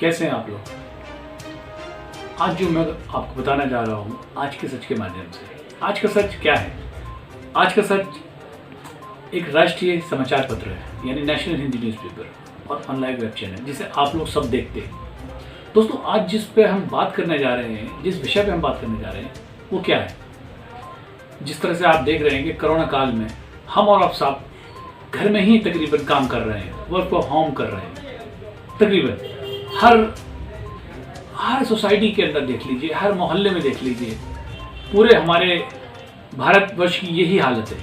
कैसे हैं आप लोग। आज जो मैं आपको बताना जा रहा हूँ आज के सच के माध्यम से। आज का सच क्या है? आज का सच एक राष्ट्रीय समाचार पत्र है, यानी नेशनल हिंदी न्यूज़पेपर और ऑनलाइन वेब चैनल, जिसे आप लोग सब देखते हैं। दोस्तों, आज जिस पे हम बात करने जा रहे हैं, जिस विषय पे हम बात करने जा रहे हैं, वो क्या है? जिस तरह से आप देख रहे हैं कि कोरोना काल में हम और आप सब घर में ही तकरीबन काम कर रहे हैं, वर्क फ्रॉम होम कर रहे हैं। तकरीबन हर सोसाइटी के अंदर देख लीजिए, हर मोहल्ले में देख लीजिए, पूरे हमारे भारतवर्ष की यही हालत है।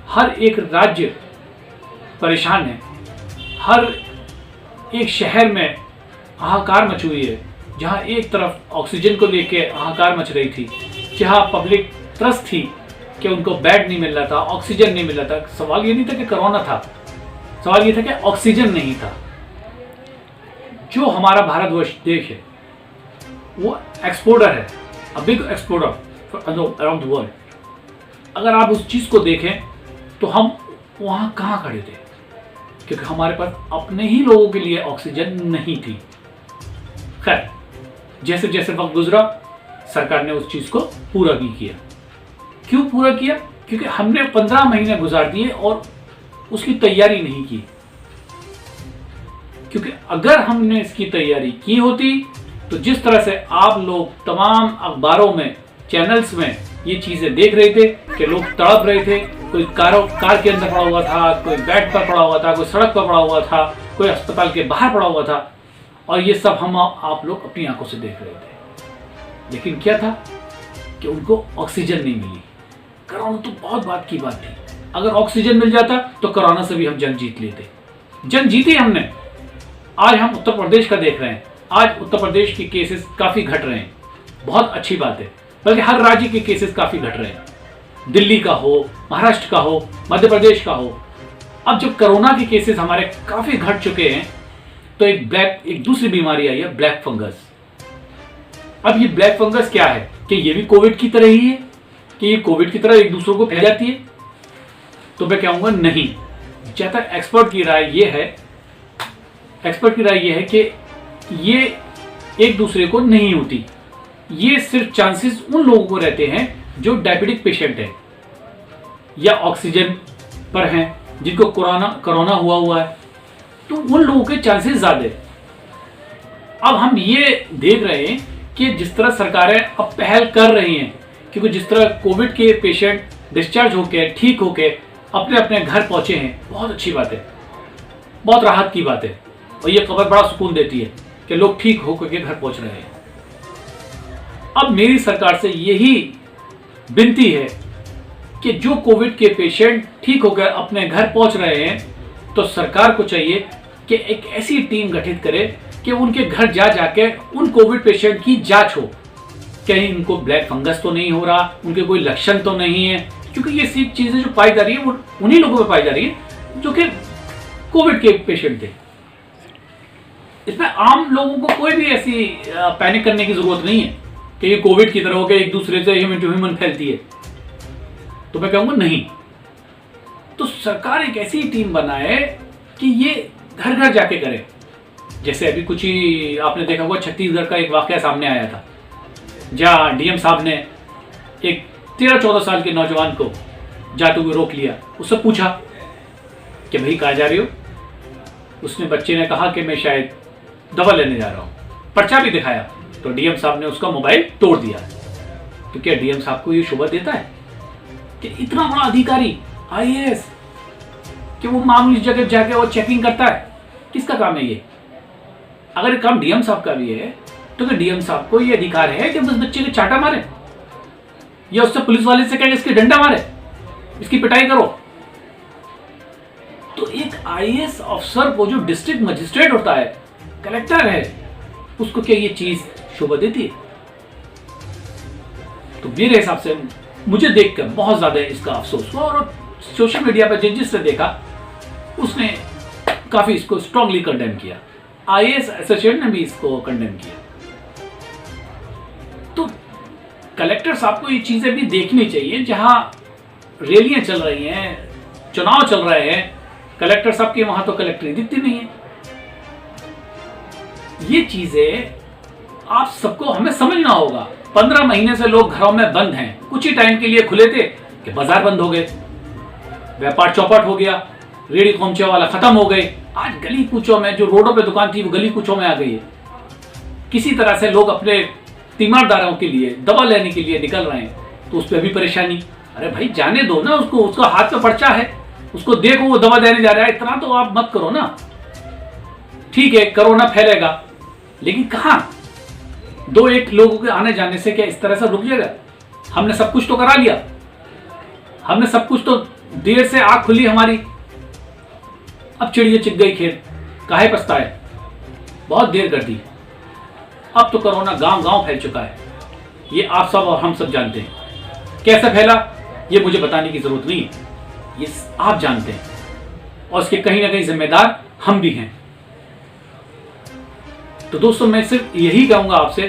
हर एक राज्य परेशान है, हर एक शहर में हाहाकार मची हुई है। जहाँ एक तरफ ऑक्सीजन को लेके हाहाकार मच रही थी, जहाँ पब्लिक त्रस्त थी कि उनको बेड नहीं मिल रहा था, ऑक्सीजन नहीं मिल रहा था। सवाल ये नहीं था कि कोरोना था, सवाल ये था कि ऑक्सीजन नहीं था। जो हमारा भारतवर्ष देश है वो एक्सपोर्टर है, a big exporter around the world. अगर आप उस चीज़ को देखें तो हम वहाँ कहाँ खड़े थे, क्योंकि हमारे पास अपने ही लोगों के लिए ऑक्सीजन नहीं थी। खैर, जैसे जैसे वक्त गुजरा सरकार ने उस चीज़ को पूरा भी किया। क्यों पूरा किया? क्योंकि हमने 15 महीने गुजार दिए और उसकी तैयारी नहीं की। क्योंकि अगर हमने इसकी तैयारी की होती तो जिस तरह से आप लोग तमाम अखबारों में, चैनल्स में ये चीज़ें देख रहे थे कि लोग तड़प रहे थे, कोई कार के अंदर पड़ा हुआ था, कोई बेड पर पड़ा हुआ था, कोई सड़क पर पड़ा हुआ था, कोई अस्पताल के बाहर पड़ा हुआ था, और ये सब हम आप लोग अपनी आंखों से देख रहे थे। लेकिन क्या था कि उनको ऑक्सीजन नहीं मिली। कोरोना तो बहुत बात की बात थी, अगर ऑक्सीजन मिल जाता तो कोरोना से भी हम जंग जीत लेते। जंग जीती हमने। आज हम उत्तर प्रदेश का देख रहे हैं, आज उत्तर प्रदेश के केसेस काफ़ी घट रहे हैं, बहुत अच्छी बात है। बल्कि हर राज्य के केसेस काफ़ी घट रहे हैं, दिल्ली का हो, महाराष्ट्र का हो, मध्य प्रदेश का हो। अब जब कोरोना के केसेस हमारे काफ़ी घट चुके हैं तो एक दूसरी बीमारी आई है, ब्लैक फंगस। अब ये ब्लैक फंगस क्या है? कि ये भी कोविड की तरह ही है, कि ये कोविड की तरह एक दूसरे को फैल जाती है? तो मैं कहूँगा नहीं। जहाँ तक एक्सपर्ट की राय ये है कि ये एक दूसरे को नहीं होती। ये सिर्फ चांसेस उन लोगों को रहते हैं जो डायबिटिक पेशेंट हैं या ऑक्सीजन पर हैं, जिनको कोरोना हुआ है, तो उन लोगों के चांसेस ज़्यादा है। अब हम ये देख रहे हैं कि जिस तरह सरकारें अब पहल कर रही हैं, क्योंकि जिस तरह कोविड के पेशेंट डिस्चार्ज होके, ठीक होके अपने अपने घर पहुंचे हैं, बहुत अच्छी बात है, बहुत राहत की बात है। और ये खबर बड़ा सुकून देती है कि लोग ठीक होकर के घर पहुंच रहे हैं। अब मेरी सरकार से यही विनती है कि जो कोविड के पेशेंट ठीक होकर अपने घर पहुंच रहे हैं, तो सरकार को चाहिए कि एक ऐसी टीम गठित करे कि उनके घर जाके उन कोविड पेशेंट की जांच हो, कहीं उनको ब्लैक फंगस तो नहीं हो रहा, उनके कोई लक्षण तो नहीं है। क्योंकि ये सब चीज़ें जो पाई जा रही है वो उन्हीं लोगों में पाई जा रही है जो कि कोविड के पेशेंट थे। इसमें आम लोगों को कोई भी ऐसी पैनिक करने की जरूरत नहीं है कि ये कोविड की तरह होकर एक दूसरे से ह्यूमन टू ह्यूमन फैलती है। तो मैं कहूँगा नहीं। तो सरकार एक ऐसी टीम बनाए कि ये घर घर जाके करे। जैसे अभी कुछ ही आपने देखा होगा, छत्तीसगढ़ का एक वाकया सामने आया था, जहाँ डीएम साहब ने एक 13-14 साल के नौजवान को जाते हुए रोक लिया। उससे पूछा कि भाई कहाँ जा रही हो? उसने बच्चे ने कहा कि मैं शायद दवा लेने जा रहा हूँ। पर्चा भी दिखाया तो डीएम साहब ने उसका मोबाइल तोड़ दिया। तो क्या डीएम साहब को ये शोभा देता है कि इतना बड़ा अधिकारी आईएएस कि वो मामूली जगह जाके वो चेकिंग करता है? किसका काम है ये? अगर काम डीएम साहब का भी है तो क्या डीएम साहब को ये अधिकार है कि उस बच्चे के चाटा मारे या उससे पुलिस वाले से कहे इसके डंडा मारे, इसकी पिटाई करो? तो एक आईएएस अफसर को, जो डिस्ट्रिक्ट मजिस्ट्रेट होता है, कलेक्टर है, उसको क्या ये चीज शोभा देती है? तो मेरे हिसाब से मुझे देखकर बहुत ज्यादा इसका अफसोस हुआ, और सोशल मीडिया पर जिसने देखा उसने काफी इसको स्ट्रांगली कंडेम किया। आईएएस एसोसिएशन ने भी इसको कंडेम किया। तो कलेक्टर साहब को ये चीजें भी देखनी चाहिए। जहां रैलियां चल रही हैं, चुनाव चल रहे हैं, कलेक्टर साहब की वहां तो कलेक्टरी दिखती नहीं है। ये चीजें आप सबको हमें समझना होगा। 15 महीने से लोग घरों में बंद हैं, कुछ ही टाइम के लिए खुले थे कि बाजार बंद हो गए, व्यापार चौपट हो गया, रेडी खोमचे वाला खत्म हो गए। आज गली कूचों में जो रोडों पे दुकान थी वो गली कूचों में आ गई है। किसी तरह से लोग अपने तीमारदारों के लिए दवा लेने के लिए निकल रहे हैं, तो उस पर भी परेशानी। अरे भाई जाने दो ना उसको, उसका हाथ पे पर्चा है, उसको देखो वो दवा देने जा रहा है, इतना तो आप मत करो ना। ठीक है कोरोना फैलेगा, लेकिन कहां? 2-1 लोगों के आने जाने से क्या इस तरह से रुक जाएगा? हमने सब कुछ तो करा लिया, हमने सब कुछ तो देर से आंख खुली हमारी। अब चिड़िया चिग गई खेत, काहे पछताए, बहुत देर कर दी। अब तो कोरोना गांव गांव फैल चुका है, ये आप सब और हम सब जानते हैं। कैसे फैला ये मुझे बताने की जरूरत नहीं है, ये आप जानते हैं, और इसके कहीं ना कहीं जिम्मेदार हम भी हैं। तो दोस्तों मैं सिर्फ यही कहूंगा आपसे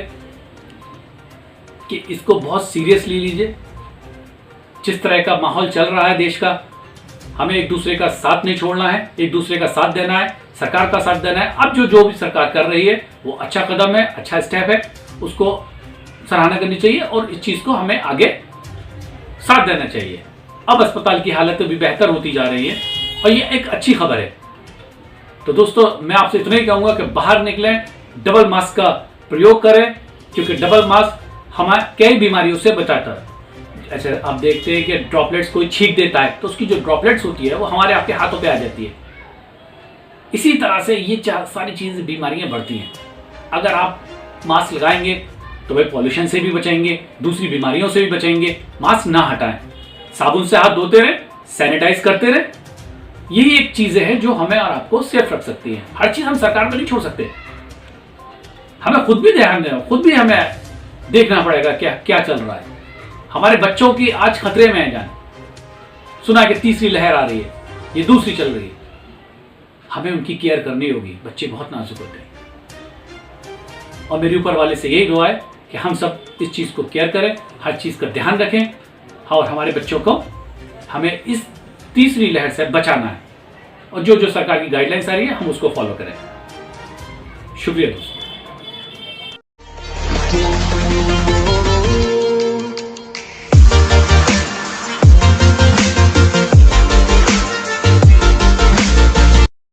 कि इसको बहुत सीरियसली लीजिए। जिस तरह का माहौल चल रहा है देश का, हमें एक दूसरे का साथ नहीं छोड़ना है, एक दूसरे का साथ देना है, सरकार का साथ देना है। अब जो भी सरकार कर रही है वो अच्छा कदम है, अच्छा स्टेप है, उसको सराहना करनी चाहिए और इस चीज को हमें आगे साथ देना चाहिए। अब अस्पताल की हालत भी बेहतर होती जा रही है और ये एक अच्छी खबर है। तो दोस्तों मैं आपसे इतना ही कहूंगा कि बाहर निकलें, डबल मास्क का प्रयोग करें, क्योंकि डबल मास्क हमें कई बीमारियों से बचाता है। अच्छा आप देखते हैं कि ड्रॉपलेट्स कोई छींक देता है तो उसकी जो ड्रॉपलेट्स होती है वो हमारे आपके हाथों पे आ जाती है। इसी तरह से ये सारी चीजें बीमारियां बढ़ती हैं। अगर आप मास्क लगाएंगे तो भाई पॉल्यूशन से भी बचेंगे, दूसरी बीमारियों से भी बचेंगे। मास्क ना हटाएं, साबुन से हाथ धोते रहे, सैनिटाइज करते रहे। यही एक चीजें हैं जो हमें और आपको सेफ रख सकती हैं। हर चीज हम सरकार पर नहीं छोड़ सकते, हमें खुद भी ध्यान देना, खुद भी हमें देखना पड़ेगा क्या क्या चल रहा है। हमारे बच्चों की आज खतरे में है जान, सुना कि तीसरी लहर आ रही है, ये दूसरी चल रही है, हमें उनकी केयर करनी होगी। बच्चे बहुत नाजुक होते हैं और मेरे ऊपर वाले से यही दुआ है कि हम सब इस चीज को केयर करें, हर चीज का ध्यान रखें और हमारे बच्चों को हमें इस तीसरी लहर से बचाना है। और जो जो सरकार की गाइडलाइंस आ रही है हम उसको फॉलो करें। शुक्रिया दोस्तों।